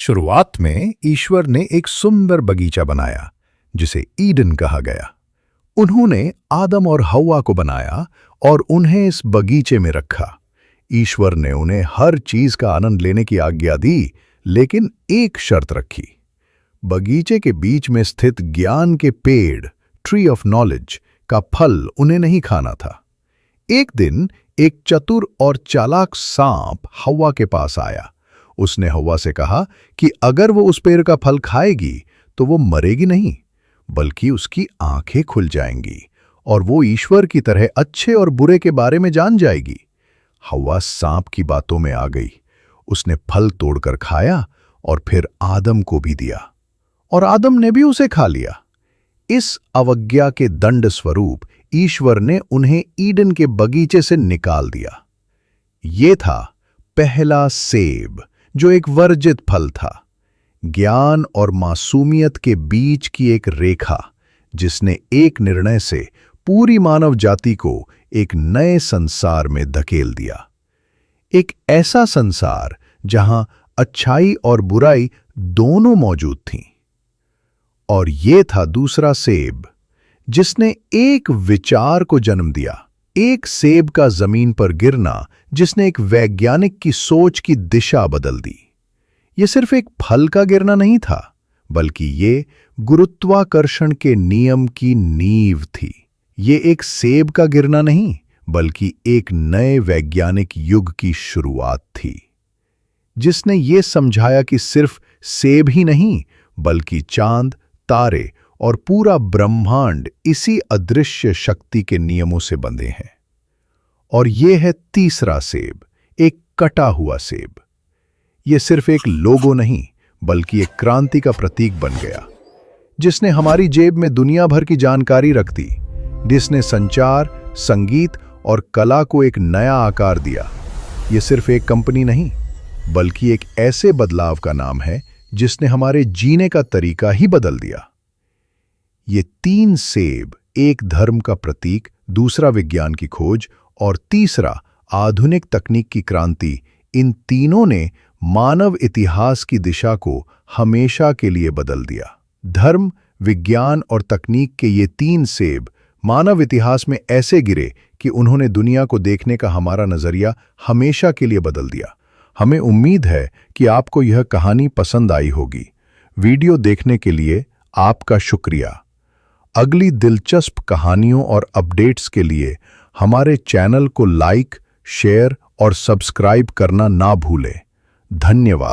शुरुआत में ईश्वर ने एक सुंदर बगीचा बनाया जिसे ईडन कहा गया। उन्होंने आदम और हव्वा को बनाया और उन्हें इस बगीचे में रखा। ईश्वर ने उन्हें हर चीज का आनंद लेने की आज्ञा दी, लेकिन एक शर्त रखी। बगीचे के बीच में स्थित ज्ञान के पेड़, ट्री ऑफ नॉलेज, का फल उन्हें नहीं खाना था। एक दिन एक चतुर और चालाक सांप हव्वा के पास आया। उसने हव्वा से कहा कि अगर वो उस पेड़ का फल खाएगी तो वो मरेगी नहीं, बल्कि उसकी आंखें खुल जाएंगी और वो ईश्वर की तरह अच्छे और बुरे के बारे में जान जाएगी। हव्वा सांप की बातों में आ गई। उसने फल तोड़कर खाया और फिर आदम को भी दिया, और आदम ने भी उसे खा लिया। इस अवज्ञा के दंड स्वरूप ईश्वर ने उन्हें ईडन के बगीचे से निकाल दिया। ये था पहला सेब, जो एक वर्जित फल था, ज्ञान और मासूमियत के बीच की एक रेखा, जिसने एक निर्णय से पूरी मानव जाति को एक नए संसार में धकेल दिया। एक ऐसा संसार जहां अच्छाई और बुराई दोनों मौजूद थीं। और ये था दूसरा सेब, जिसने एक विचार को जन्म दिया, एक सेब का जमीन पर गिरना जिसने एक वैज्ञानिक की सोच की दिशा बदल दी। ये सिर्फ एक फल का गिरना नहीं था, बल्कि ये गुरुत्वाकर्षण के नियम की नींव थी। ये एक सेब का गिरना नहीं, बल्कि एक नए वैज्ञानिक युग की शुरुआत थी, जिसने ये समझाया कि सिर्फ सेब ही नहीं, बल्कि चांद, तारे और पूरा ब्रह्मांड इसी अदृश्य शक्ति के नियमों से बंधे हैं। और ये है तीसरा सेब, एक कटा हुआ सेब। ये सिर्फ एक लोगो नहीं, बल्कि एक क्रांति का प्रतीक बन गया, जिसने हमारी जेब में दुनिया भर की जानकारी रख दी, जिसने संचार, संगीत और कला को एक नया आकार दिया। ये सिर्फ एक कंपनी नहीं, बल्कि एक ऐसे बदलाव का नाम है जिसने हमारे जीने का तरीका ही बदल दिया। ये तीन सेब, एक धर्म का प्रतीक, दूसरा विज्ञान की खोज और तीसरा आधुनिक तकनीक की क्रांति, इन तीनों ने मानव इतिहास की दिशा को हमेशा के लिए बदल दिया। धर्म, विज्ञान और तकनीक के ये तीन सेब मानव इतिहास में ऐसे गिरे कि उन्होंने दुनिया को देखने का हमारा नजरिया हमेशा के लिए बदल दिया। हमें उम्मीद है कि आपको यह कहानी पसंद आई होगी। वीडियो देखने के लिए आपका शुक्रिया। अगली दिलचस्प कहानियों और अपडेट्स के लिए हमारे चैनल को लाइक, शेयर और सब्सक्राइब करना ना भूलें। धन्यवाद।